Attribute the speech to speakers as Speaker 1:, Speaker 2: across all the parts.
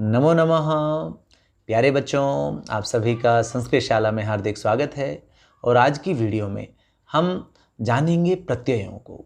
Speaker 1: नमो नमः। प्यारे बच्चों, आप सभी का संस्कृत शाला में हार्दिक स्वागत है। और आज की वीडियो में हम जानेंगे प्रत्ययों को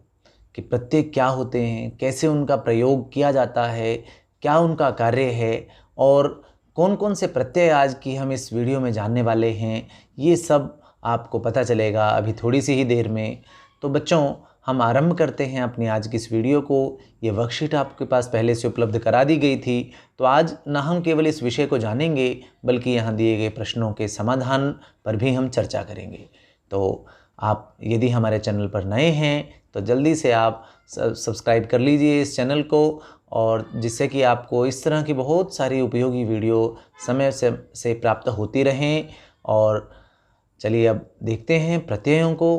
Speaker 1: कि प्रत्यय क्या होते हैं, कैसे उनका प्रयोग किया जाता है, क्या उनका कार्य है और कौन कौन से प्रत्यय आज की हम इस वीडियो में जानने वाले हैं। ये सब आपको पता चलेगा अभी थोड़ी सी ही देर में। तो बच्चों, हम आरंभ करते हैं अपनी आज की इस वीडियो को। ये वर्कशीट आपके पास पहले से उपलब्ध करा दी गई थी। तो आज ना हम केवल इस विषय को जानेंगे बल्कि यहाँ दिए गए प्रश्नों के समाधान पर भी हम चर्चा करेंगे। तो आप यदि हमारे चैनल पर नए हैं तो जल्दी से आप सब्सक्राइब कर लीजिए इस चैनल को, और जिससे कि आपको इस तरह की बहुत सारी उपयोगी वीडियो समय से प्राप्त होती रहें। और चलिए अब देखते हैं प्रत्ययों को।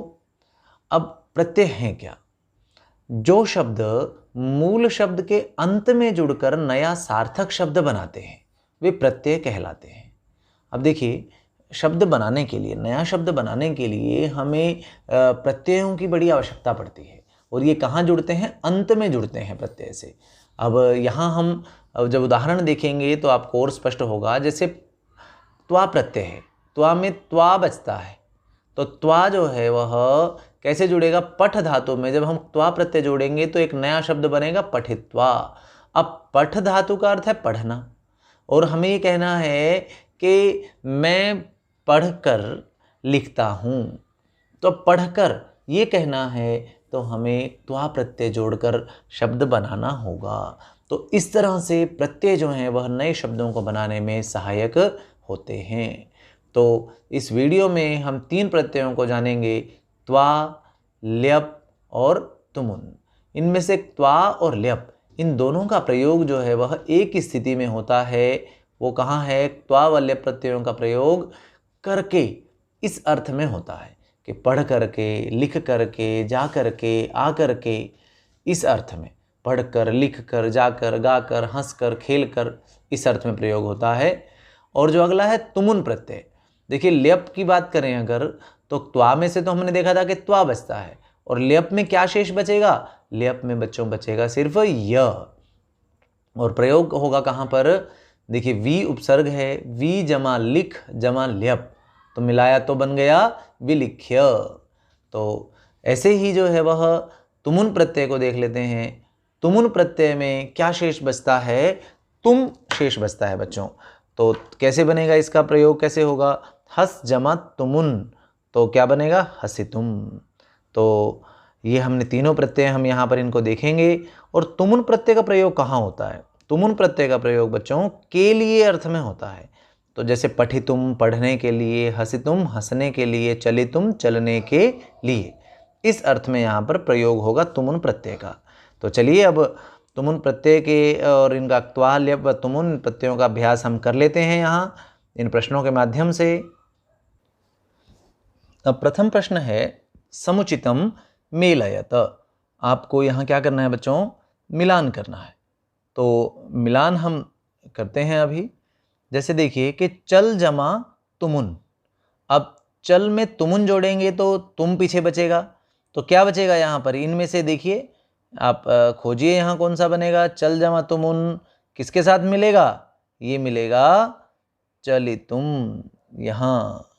Speaker 1: अब प्रत्यय हैं क्या? जो शब्द मूल शब्द के अंत में जुड़कर नया सार्थक शब्द बनाते हैं वे प्रत्यय कहलाते हैं। अब देखिए, शब्द बनाने के लिए, नया शब्द बनाने के लिए हमें प्रत्ययों की बड़ी आवश्यकता पड़ती है। और ये कहाँ जुड़ते हैं? अंत में जुड़ते हैं प्रत्यय से। अब यहाँ हम जब उदाहरण देखेंगे तो आपको और स्पष्ट होगा। जैसे त्वा प्रत्यय है, त्वा में त्वा बचता है, तो त्वा जो है वह कैसे जुड़ेगा? पठ धातु में। जब हम त्वा प्रत्यय जोड़ेंगे तो एक नया शब्द बनेगा पठित्वा। अब पठ धातु का अर्थ है पढ़ना, और हमें ये कहना है कि मैं पढ़कर लिखता हूँ। तो पढ़कर ये कहना है तो हमें त्वा प्रत्यय जोड़कर शब्द बनाना होगा। तो इस तरह से प्रत्यय जो हैं वह नए शब्दों को बनाने में सहायक होते हैं। तो इस वीडियो में हम 3 प्रत्ययों को जानेंगे, त्वा, ल्यप और तुमुन। इनमें से त्वा और ल्यप, इन दोनों का प्रयोग जो है वह एक स्थिति में होता है। वो कहाँ है? त्वा व ल्यप प्रत्ययों का प्रयोग करके इस अर्थ में होता है कि पढ़ करके, लिख करके, जा करके, आ करके, इस अर्थ में पढ़कर, लिख कर, जाकर, गाकर, हंसकर, खेल कर, इस अर्थ में प्रयोग होता है। और जो अगला है तुमुन प्रत्यय। देखिए, ल्यप की बात करें अगर, तो त्वा में से तो हमने देखा था कि त्वा बचता है, और ल्यप में क्या शेष बचेगा? ल्यप में बच्चों बचेगा सिर्फ य। और प्रयोग होगा कहाँ पर? देखिए, वी उपसर्ग है, वी जमा लिख जमा ल्यप, तो मिलाया तो बन गया विलिख्य। तो ऐसे ही जो है वह तुमुन प्रत्यय को देख लेते हैं। तुमुन प्रत्यय में क्या शेष बचता है? तुम शेष बचता है बच्चों। तो कैसे बनेगा? इसका प्रयोग कैसे होगा? हस जमा तुमुन, तो क्या बनेगा? हसितुम। तो ये हमने तीनों प्रत्यय हम यहाँ पर इनको देखेंगे। और तुमुन प्रत्यय का प्रयोग कहाँ होता है? तुमुन प्रत्यय का प्रयोग बच्चों के लिए अर्थ में होता है। तो जैसे पठितुम पढ़ने के लिए, हसितुम हंसने के लिए, चलितुम चलने के लिए, इस अर्थ में यहाँ पर प्रयोग होगा तुमुन प्रत्यय का। तो चलिए अब तुमुन प्रत्यय के और इनका त्वा, ल्यप व तुमुन प्रत्ययों का अभ्यास हम कर लेते हैं यहाँ इन प्रश्नों के माध्यम से। अब प्रथम प्रश्न है समुचितम मेलयत। आपको यहाँ क्या करना है बच्चों? मिलान करना है। तो मिलान हम करते हैं अभी। जैसे देखिए कि चल जमा तुमुन। अब चल में तुमुन जोड़ेंगे तो तुम पीछे बचेगा, तो क्या बचेगा यहाँ पर? इनमें से देखिए, आप खोजिए यहाँ कौन सा बनेगा। चल जमा तुमुन किसके साथ मिलेगा? ये मिलेगा चलितुम। यहाँ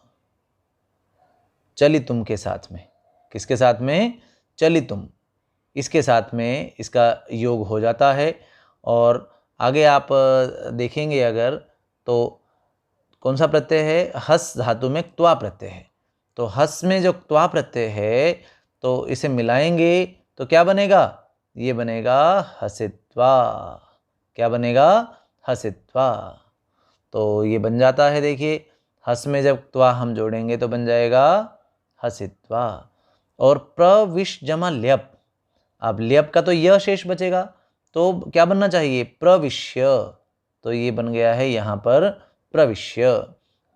Speaker 1: चलितुम के साथ में, किसके साथ में? चलितुम, इसके साथ में इसका योग हो जाता है। और आगे आप देखेंगे अगर, तो कौन सा प्रत्यय है? हस धातु में त्वा प्रत्यय है। तो हस में जो त्वा प्रत्यय है, तो इसे मिलाएंगे तो क्या बनेगा? ये बनेगा हसित्वा। क्या बनेगा? हसित्वा। तो ये बन जाता है। देखिए, हस में जब त्वा हम जोड़ेंगे तो बन जाएगा हसित्वा। और प्रविश जमा ल्यप। अब ल्यप का तो यह शेष बचेगा, तो क्या बनना चाहिए? प्रविश्य। तो ये बन गया है यहाँ पर प्रविश्य।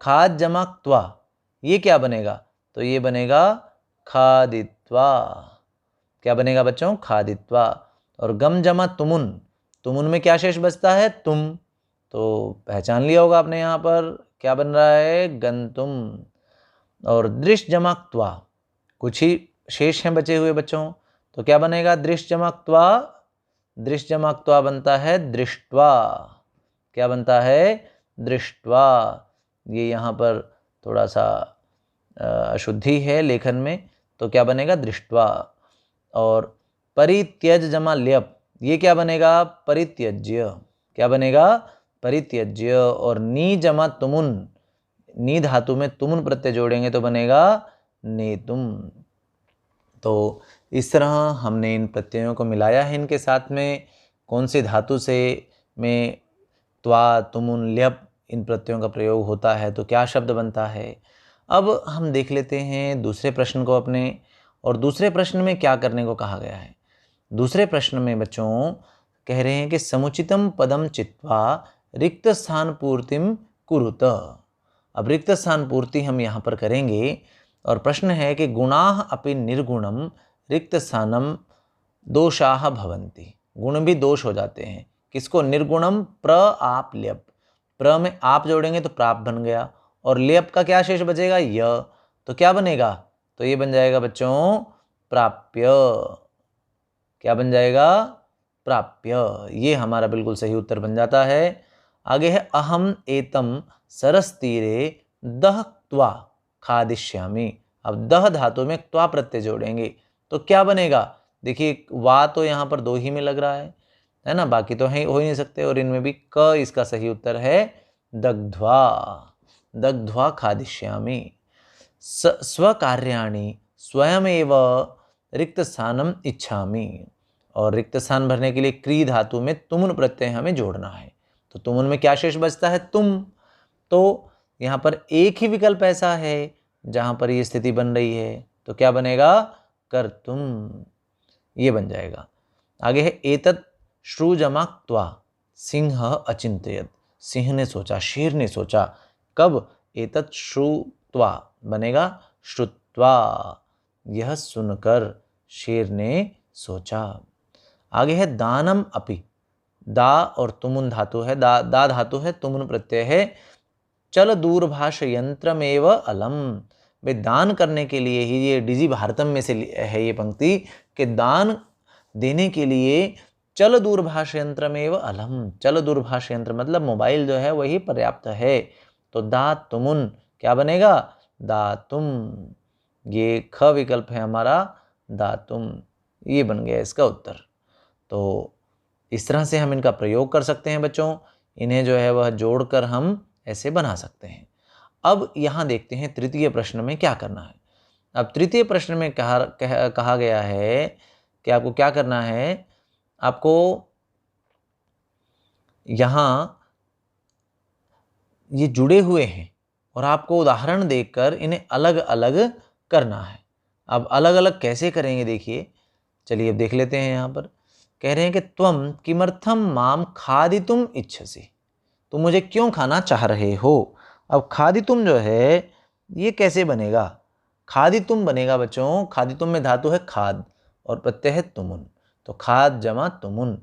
Speaker 1: खाद जमा त्वा, ये क्या बनेगा? तो ये बनेगा खादित्वा। क्या बनेगा बच्चों? खादित्वा। और गम जमा तुमुन, तुमुन में क्या शेष बचता है? तुम। तो पहचान लिया होगा आपने यहाँ पर क्या बन रहा है? गंतुम। और दृश जमा त्वा, कुछ ही शेष हैं बचे हुए बच्चों, तो क्या बनेगा? दृश जमा त्वा। दृश जमा त्वा बनता है दृष्टवा। क्या बनता है? दृष्ट्वा। ये यहाँ पर थोड़ा सा अशुद्धि है लेखन में, तो क्या बनेगा? दृष्ट्वा। और परित्यज जमा ल्यप, ये क्या बनेगा? परित्यज्य। क्या बनेगा? परित्यज्य। और नी जमा तुमुन, नी धातु में तुमुन प्रत्यय जोड़ेंगे तो बनेगा नेतुम। तो इस तरह हमने इन प्रत्ययों को मिलाया है इनके साथ में। कौन सी धातु से में त्वा, तुमुन, ल्यप इन प्रत्ययों का प्रयोग होता है तो क्या शब्द बनता है। अब हम देख लेते हैं दूसरे प्रश्न को अपने। और दूसरे प्रश्न में क्या करने को कहा गया है? दूसरे प्रश्न में बच्चों कह रहे हैं कि समुचितम पदम चित्वा रिक्त स्थान पूर्तिम कुरुत। अब रिक्त स्थान पूर्ति हम यहाँ पर करेंगे और प्रश्न है कि गुणाः अपि निर्गुणम रिक्त स्थानम दोषाः भवन्ति। गुण भी दोष हो जाते हैं। किसको? निर्गुणम प्र आप ल्यप। प्र में आप जोड़ेंगे तो प्राप बन गया, और ल्यप का क्या शेष बचेगा? य। तो क्या बनेगा? तो ये बन जाएगा बच्चों प्राप्य। क्या बन जाएगा? प्राप्य। ये हमारा बिल्कुल सही उत्तर बन जाता है। आगे है अहम एतम सरस तीरे दह त्वा खादिष्यामि। अब दह धातु में त्वा प्रत्यय जोड़ेंगे तो क्या बनेगा? देखिए वा तो यहाँ पर दो ही में लग रहा है ना, बाकी तो है हो ही नहीं सकते। और इनमें भी क इसका सही उत्तर है दग्ध्वा। दग्ध्वा खादिष्यामि। स्वकार्याणि स्वयमेव रिक्त स्थानम इच्छामि। और रिक्त स्थान भरने के लिए क्री धातु में तुमुन प्रत्यय हमें जोड़ना है। तो तुमुन में क्या शेष बचता है? तुम। तो यहाँ पर एक ही विकल्प ऐसा है जहाँ पर ये स्थिति बन रही है, तो क्या बनेगा? कर्तुम। ये बन जाएगा। आगे है एतत् श्रुजमा त्वा सिंह अचिंतयत्। सिंह ने सोचा, शेर ने सोचा। कब? एतत् श्रुत्वा बनेगा श्रुत्वा, यह सुनकर शेर ने सोचा। आगे है दानम अपि। दा और तुमुन धातु है, दा धातु है, तुमुन प्रत्यय है। चल दूरभाष यंत्रमेव अलम। भाई दान करने के लिए ही, ये डीजी भारतम में से है ये पंक्ति, कि दान देने के लिए चल दूरभाष यंत्रमेव अलम। चल दूरभाष यंत्र मतलब मोबाइल जो है वही पर्याप्त है। तो दा तुमुन क्या बनेगा? दातुम। ये ख विकल्प है हमारा, दातुम। ये बन गया इसका उत्तर। तो इस तरह से हम इनका प्रयोग कर सकते हैं बच्चों। इन्हें जो है वह जोड़कर हम ऐसे बना सकते हैं। अब यहाँ देखते हैं तृतीय प्रश्न में क्या करना है। अब तृतीय प्रश्न में कहा गया है कि आपको क्या करना है। आपको यहाँ ये जुड़े हुए हैं और आपको उदाहरण देकर इन्हें अलग अलग करना है। अब अलग अलग कैसे करेंगे देखिए, चलिए अब देख लेते हैं। यहाँ पर कह रहे हैं कि त्वम किमर्थम माम खादितुम इच्छसि। तुम मुझे क्यों खाना चाह रहे हो। अब खादितुम जो है ये कैसे बनेगा? खादितुम बनेगा बच्चों, खादितुम में धातु है खाद और प्रत्यय है तुमुन, तो खाद जमा तुमुन।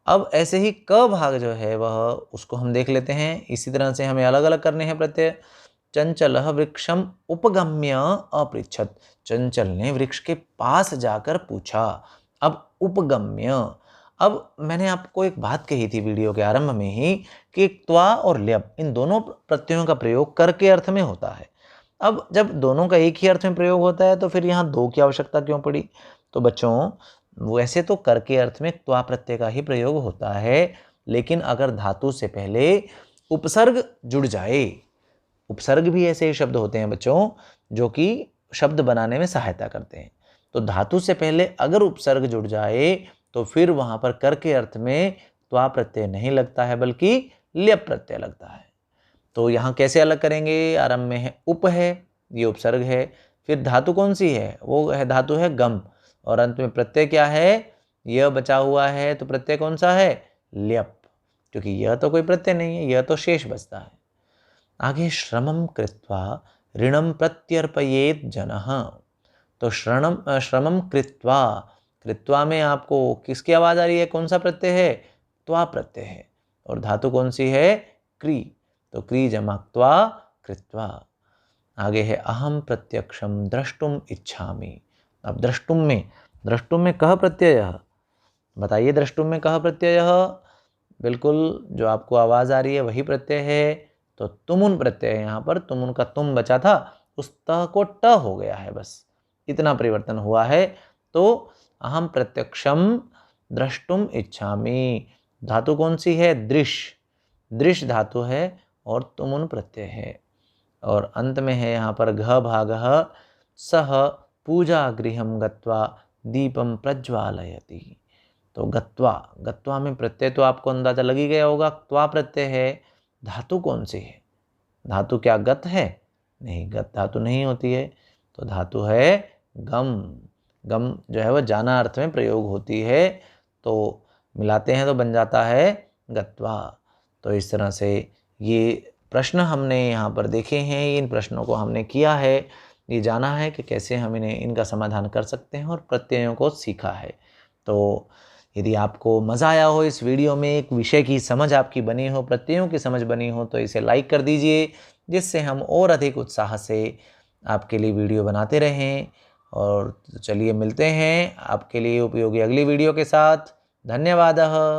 Speaker 1: अब ऐसे ही क भाग जो है वह उसको हम देख लेते हैं। इसी तरह से हमें अलग अलग करने हैं प्रत्यय। चंचलः वृक्षम उपगम्य अपृच्छत। चंचल ने वृक्ष के पास जाकर पूछा। अब उपगम्य, अब मैंने आपको एक बात कही थी वीडियो के आरंभ में ही कि त्वा और ल्यप इन दोनों प्रत्ययों का प्रयोग कर के अर्थ में होता है। अब जब दोनों का एक ही अर्थ में प्रयोग होता है तो फिर यहाँ दो की आवश्यकता क्यों पड़ी? तो बच्चों वैसे तो कर के अर्थ में त्वा प्रत्यय का ही प्रयोग होता है, लेकिन अगर धातु से पहले उपसर्ग जुड़ जाए, उपसर्ग भी ऐसे शब्द होते हैं बच्चों जो कि शब्द बनाने में सहायता करते हैं। तो धातु से पहले अगर उपसर्ग जुड़ जाए तो फिर वहाँ पर कर के अर्थ में त्वा प्रत्यय नहीं लगता है बल्कि ल्यप प्रत्यय लगता है। तो यहाँ कैसे अलग करेंगे? आरंभ में है उप है, ये उपसर्ग है। फिर धातु कौन सी है? वो है धातु है गम, और अंत में प्रत्यय क्या है? यह बचा हुआ है, तो प्रत्यय कौन सा है? ल्यप, क्योंकि यह तो कोई प्रत्यय नहीं है, यह तो शेष बचता है। आगे श्रमम कृत्वा ऋणम प्रत्यर्पयेत जनः। तो श्रमम कृत्वा, कृत्वा में आपको किसकी आवाज आ रही है? कौन सा प्रत्यय है? त्वा प्रत्यय है। और धातु कौन सी है? क्री, तो क्री जमा त्वा कृत्वा। आगे है अहम प्रत्यक्षम द्रष्टुम इच्छामि। अब द्रष्टुम में कह प्रत्यय, बताइए द्रष्टुम में कह प्रत्यय बिल्कुल जो आपको आवाज़ आ रही है वही प्रत्यय है। तो तुमुन प्रत्यय है यहाँ पर, तुमुन का तुम बचा था, उस त को ट हो गया है, बस इतना परिवर्तन हुआ है। तो अहम प्रत्यक्षम द्रष्टुम इच्छामि, धातु कौन सी है? दृश, दृश धातु है और तुमुन प्रत्यय है। और अंत में है यहाँ पर घ भागः सह पूजा गृहम गत्वा दीपम प्रज्वालयति। तो गत्वा, गत्वा में प्रत्यय तो आपको अंदाजा लग ही गया होगा, त्वा प्रत्यय है। धातु कौन सी है? धातु क्या गत है? नहीं, गत धातु नहीं होती है। तो धातु है गम। गम जो है वह जाना अर्थ में प्रयोग होती है, तो मिलाते हैं तो बन जाता है गत्वा। तो इस तरह से ये प्रश्न हमने यहाँ पर देखे हैं, इन प्रश्नों को हमने किया है, ये जाना है कि कैसे हम इनका समाधान कर सकते हैं और प्रत्ययों को सीखा है। तो यदि आपको मज़ा आया हो इस वीडियो में, एक विषय की समझ आपकी बनी हो, प्रत्ययों की समझ बनी हो, तो इसे लाइक कर दीजिए, जिससे हम और अधिक उत्साह से आपके लिए वीडियो बनाते रहें। और चलिए मिलते हैं आपके लिए उपयोगी अगली वीडियो के साथ। धन्यवाद।